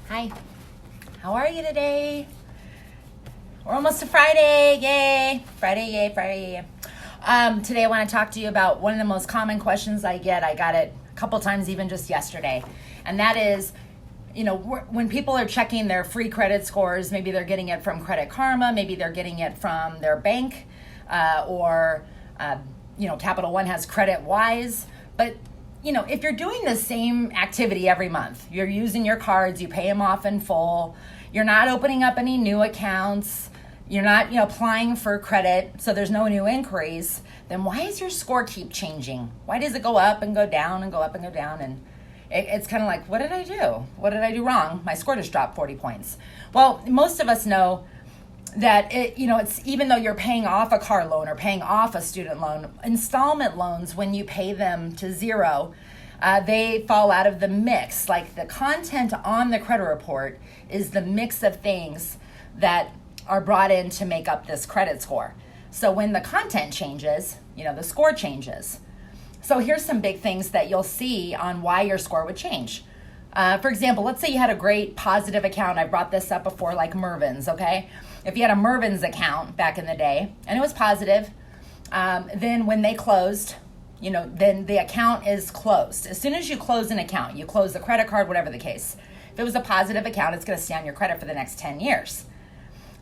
Hi, how are you today? We're almost to Friday, yay! Friday, yay, Friday, yay. Today I want to talk to you about one of the most common questions I get. I got it a couple times even just yesterday. And that is, when people are checking their free credit scores, maybe they're getting it from Credit Karma, maybe they're getting it from their bank, or Capital One has Credit Wise. But if you're doing the same activity every month, you're using your cards, you pay them off in full, you're not opening up any new accounts, you're not applying for credit, so there's no new inquiries, then why does your score keep changing? Why does it go up and go down and go up and go down? And it's kind of like, what did I do? What did I do wrong? My score just dropped 40 points. Well, most of us know that it's even though you're paying off a car loan or paying off a student loan, installment loans, when you pay them to zero, they fall out of the mix. Like the content on the credit report is the mix of things that are brought in to make up this credit score. So when the content changes, the score changes. So here's some big things that you'll see on why your score would change. For example, let's say you had a great positive account. I brought this up before, like Mervyn's, okay? If you had a Mervyn's account back in the day and it was positive, then when they closed, then the account is closed. As soon as you close an account, you close the credit card, whatever the case. If it was a positive account, it's going to stay on your credit for the next 10 years.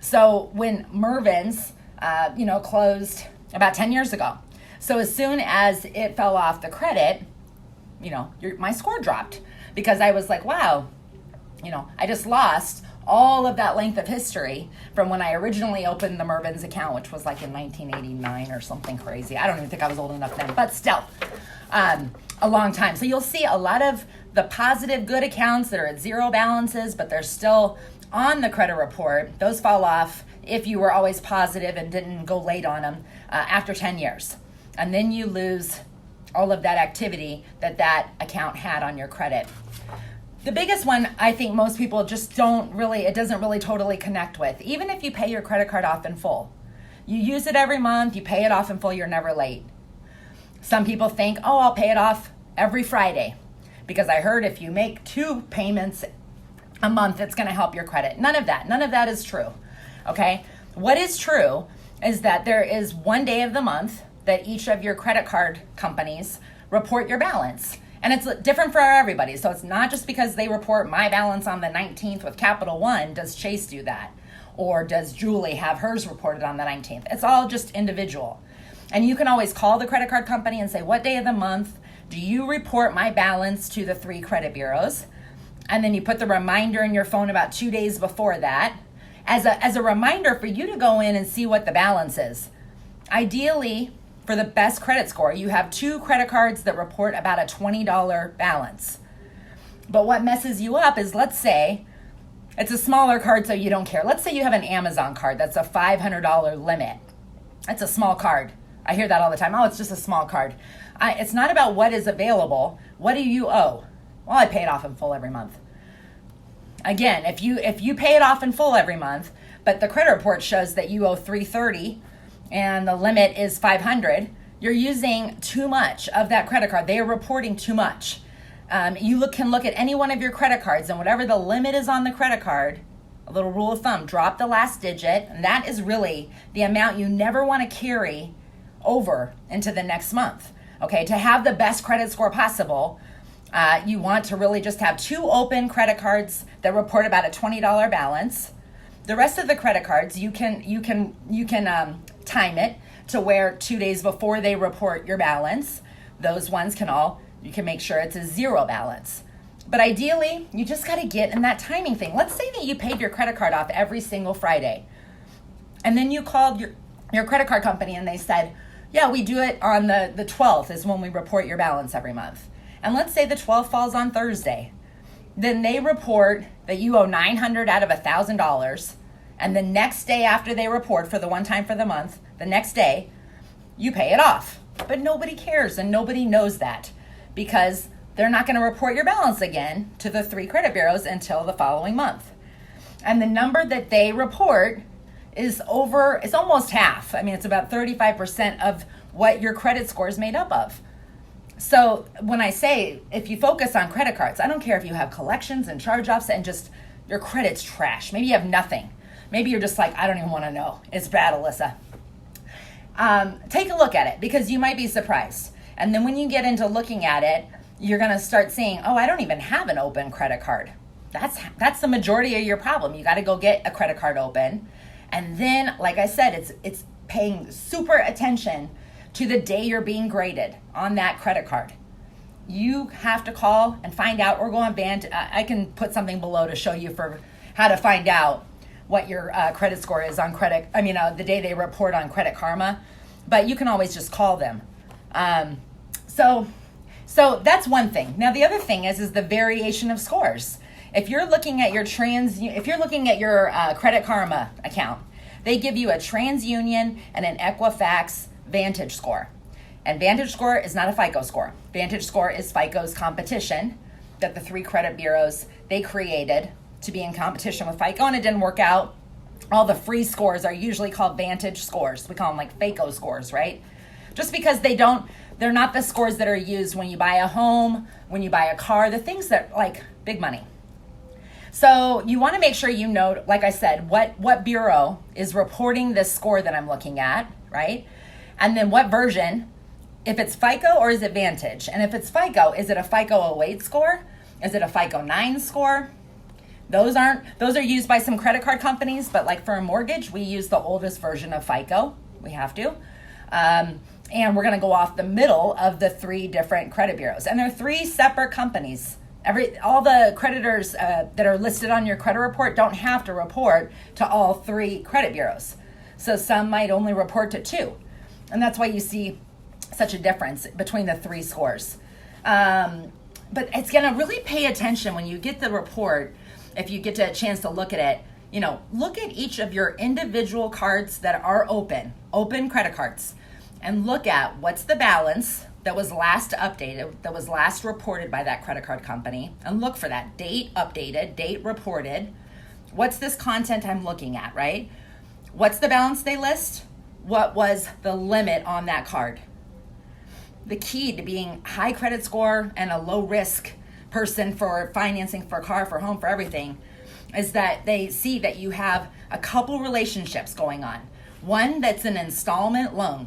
So when Mervyn's, closed about 10 years ago. So as soon as it fell off the credit, my score dropped because I was like, wow, I just lost all of that length of history from when I originally opened the Mervyn's account, which was like in 1989 or something crazy. I don't even think I was old enough then, but still, a long time. So you'll see a lot of the positive good accounts that are at zero balances, but they're still on the credit report. Those fall off if you were always positive and didn't go late on them after 10 years. And then you lose all of that activity that account had on your credit. The biggest one, I think most people just it doesn't really totally connect with. Even if you pay your credit card off in full, you use it every month, you pay it off in full, you're never late. Some people think, I'll pay it off every Friday because I heard if you make 2 payments a month, it's going to help your credit. None of that is true, okay? What is true is that there is one day of the month that each of your credit card companies report your balance. And it's different for everybody. So it's not just because they report my balance on the 19th with Capital One, does Chase do that? Or does Julie have hers reported on the 19th? It's all just individual. And you can always call the credit card company and say, what day of the month do you report my balance to the 3 credit bureaus? And then you put the reminder in your phone about 2 days before that as a reminder for you to go in and see what the balance is. Ideally, for the best credit score, you have 2 credit cards that report about a $20 balance. But what messes you up is, let's say, it's a smaller card so you don't care. Let's say you have an Amazon card that's a $500 limit. It's a small card. I hear that all the time. Oh, it's just a small card. It's not about what is available. What do you owe? Well, I pay it off in full every month. Again, if you pay it off in full every month, but the credit report shows that you owe $330 and the limit is $500, you're using too much of that credit card. They are reporting too much. You can look at any one of your credit cards, and whatever the limit is on the credit card, a little rule of thumb, drop the last digit, and that is really the amount you never want to carry over into the next month. Okay, to have the best credit score possible, you want to really just have 2 open credit cards that report about a $20 balance. The rest of the credit cards, you can time it to where 2 days before they report your balance, those ones you can make sure it's a 0 balance. But ideally, you just got to get in that timing thing. Let's say that you paid your credit card off every single Friday. And then you called your credit card company and they said, yeah, we do it on the 12th is when we report your balance every month. And let's say the 12th falls on Thursday. Then they report that you owe $900 out of $1,000. And the next day after they report for the one time for the month, the next day, you pay it off. But nobody cares and nobody knows that because they're not going to report your balance again to the 3 credit bureaus until the following month. And the number that they report is almost half. I mean, it's about 35% of what your credit score is made up of. So when I say, if you focus on credit cards, I don't care if you have collections and charge-offs and just your credit's trash. Maybe you have nothing. Maybe you're just like, I don't even want to know. It's bad, Alyssa. Take a look at it, because you might be surprised. And then when you get into looking at it, you're going to start seeing, oh, I don't even have an open credit card. That's the majority of your problem. You got to go get a credit card open. And then, like I said, it's paying super attention to the day you're being graded on that credit card. You have to call and find out, or go on I can put something below to show you for how to find out what your credit score is on the day they report on Credit Karma. But you can always just call them. So that's one thing. Now the other thing is the variation of scores. If you're looking at your Credit Karma account, they give you a TransUnion and an Equifax Vantage score. And Vantage score is not a FICO score. Vantage score is FICO's competition that the 3 credit bureaus, they created to be in competition with FICO, and it didn't work out. All the free scores are usually called Vantage scores. We call them like FICO scores, right? Just because they're not the scores that are used when you buy a home, when you buy a car, the things that like big money. So you want to make sure you know, like I said, what bureau is reporting this score that I'm looking at, right? And then what version, if it's FICO or is it Vantage? And if it's FICO, is it a FICO 08 score? Is it a FICO 9 score? Those are used by some credit card companies, but like for a mortgage, we use the oldest version of FICO. We have to. And we're going to go off the middle of the 3 different credit bureaus. And they're 3 separate companies. All the creditors that are listed on your credit report don't have to report to all 3 credit bureaus. So some might only report to 2. And that's why you see such a difference between the 3 scores. But it's going to really pay attention when you get the report, if you get a chance to look at it, look at each of your individual cards that are open credit cards, and look at what's the balance that was last updated, that was last reported by that credit card company, and look for that date updated, date reported. What's this content I'm looking at, right? What's the balance they list? What was the limit on that card? The key to being high credit score and a low risk person for financing for a car, for home, for everything, is that they see that you have a couple relationships going on. One that's an installment loan,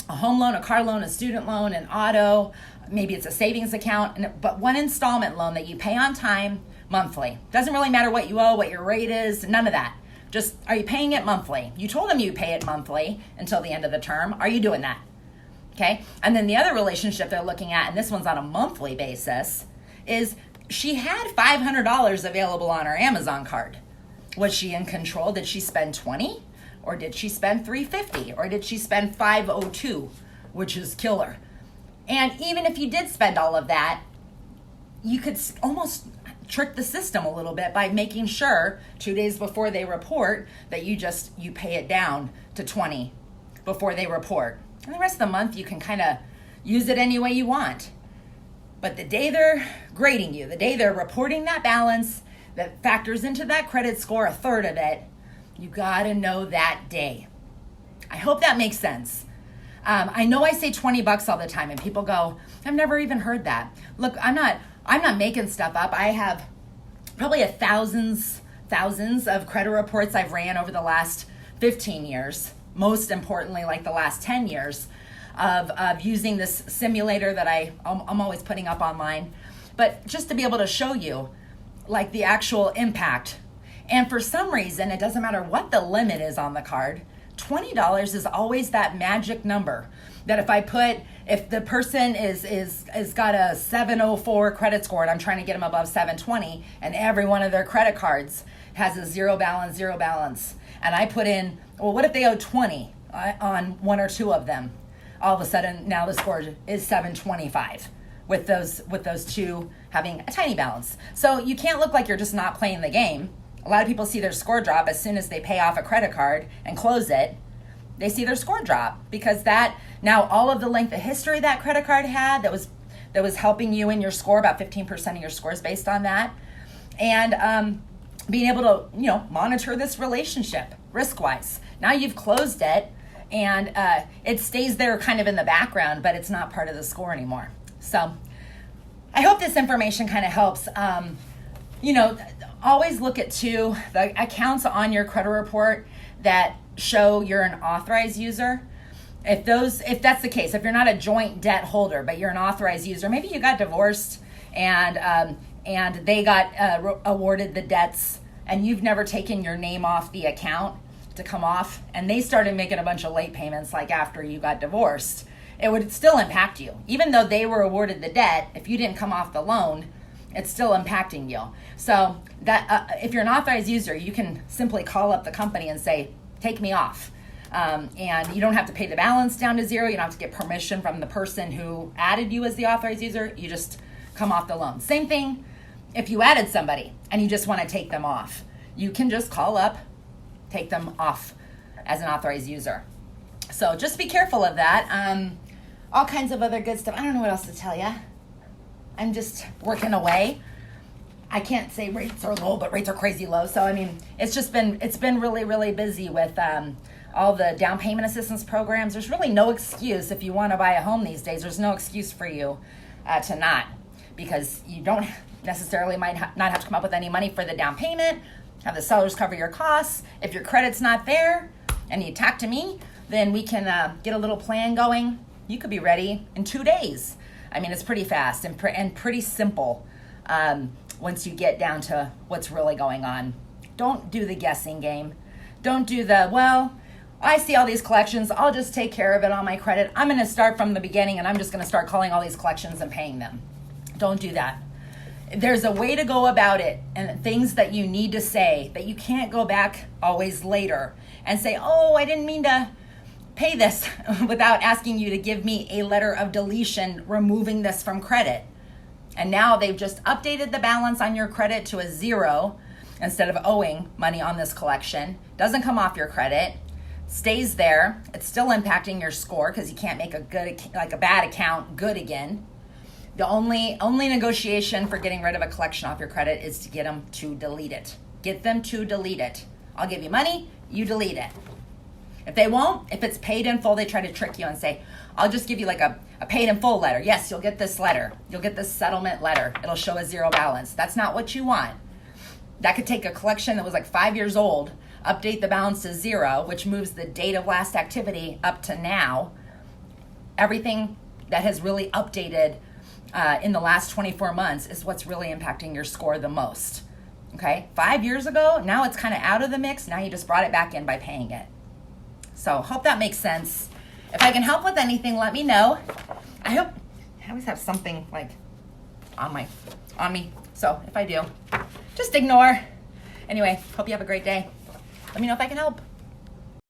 a home loan, a car loan, a student loan, an auto, maybe it's a savings account, but one installment loan that you pay on time monthly. Doesn't really matter what you owe, what your rate is, none of that. Just, are you paying it monthly? You told them you pay it monthly until the end of the term. Are you doing that? Okay. And then the other relationship they're looking at, and this one's on a monthly basis, is she had $500 available on her Amazon card. Was she in control? Did she spend 20? Or did she spend $350? Or did she spend $502, which is killer? And even if you did spend all of that, you could almost trick the system a little bit by making sure 2 days before they report that you pay it down to 20 before they report. And the rest of the month you can kind of use it any way you want. But the day they're grading you, the day they're reporting that balance that factors into that credit score, a third of it, you got to know that day. I hope that makes sense. I know I say $20 all the time and people go, I've never even heard that. Look, I'm not making stuff up. I have probably thousands of credit reports I've ran over the last 15 years. Most importantly, like the last 10 years of using this simulator that I'm always putting up online. But just to be able to show you like the actual impact. And for some reason, it doesn't matter what the limit is on the card, $20 is always that magic number. That if the person is got a 704 credit score and I'm trying to get them above 720, and every one of their credit cards has a zero balance, and I put in, well, what if they owe 20 on 1 or 2 of them? All of a sudden, now the score is 725 with those 2 having a tiny balance. So you can't look like you're just not playing the game. A lot of people see their score drop as soon as they pay off a credit card and close it. They see their score drop because that now all of the length of history that credit card had that was helping you in your score, about 15% of your score is based on that, and being able to monitor this relationship risk-wise. Now you've closed it, and it stays there kind of in the background, but it's not part of the score anymore. So I hope this information kind of helps. always look at the accounts on your credit report that show you're an authorized user. If that's the case, if you're not a joint debt holder, but you're an authorized user, maybe you got divorced and they got awarded the debts and you've never taken your name off the account to come off, and they started making a bunch of late payments like after you got divorced, it would still impact you. Even though they were awarded the debt, if you didn't come off the loan, it's still impacting you. So that if you're an authorized user, you can simply call up the company and say, take me off. And you don't have to pay the balance down to zero. You don't have to get permission from the person who added you as the authorized user. You just come off the loan. Same thing if you added somebody and you just want to take them off. You can just call up, take them off as an authorized user. So just be careful of that. All kinds of other good stuff. I don't know what else to tell you. I'm just working away. I can't say rates are low, but rates are crazy low. So I mean, it's been really, really busy with all the down payment assistance programs. There's really no excuse if you want to buy a home these days. There's no excuse for you to not, because you don't necessarily not have to come up with any money for the down payment. Have the sellers cover your costs. If your credit's not there and you talk to me, then we can get a little plan going. You could be ready in 2 days. I mean, it's pretty fast and pretty simple once you get down to what's really going on. Don't do the guessing game. Don't do I see all these collections, I'll just take care of it on my credit. I'm going to start from the beginning and I'm just going to start calling all these collections and paying them. Don't do that. There's a way to go about it, and things that you need to say that you can't go back always later and say, oh, I didn't mean to pay this without asking you to give me a letter of deletion removing this from credit. And now they've just updated the balance on your credit to a 0 instead of owing money on this collection. Doesn't come off your credit, stays there. It's still impacting your score because you can't make a bad account good again. The only negotiation for getting rid of a collection off your credit is to get them to delete it. Get them to delete it. I'll give you money, you delete it. If they won't, if it's paid in full, they try to trick you and say, I'll just give you like a paid in full letter. Yes, you'll get this letter. You'll get this settlement letter. It'll show a 0 balance. That's not what you want. That could take a collection that was like 5 years old, update the balance to 0, which moves the date of last activity up to now. Everything that has really updated in the last 24 months is what's really impacting your score the most. Okay, 5 years ago, now it's kind of out of the mix. Now you just brought it back in by paying it. So hope that makes sense. If I can help with anything, let me know. I always have something like on me. So if I do, just ignore. Anyway, hope you have a great day. Let me know if I can help.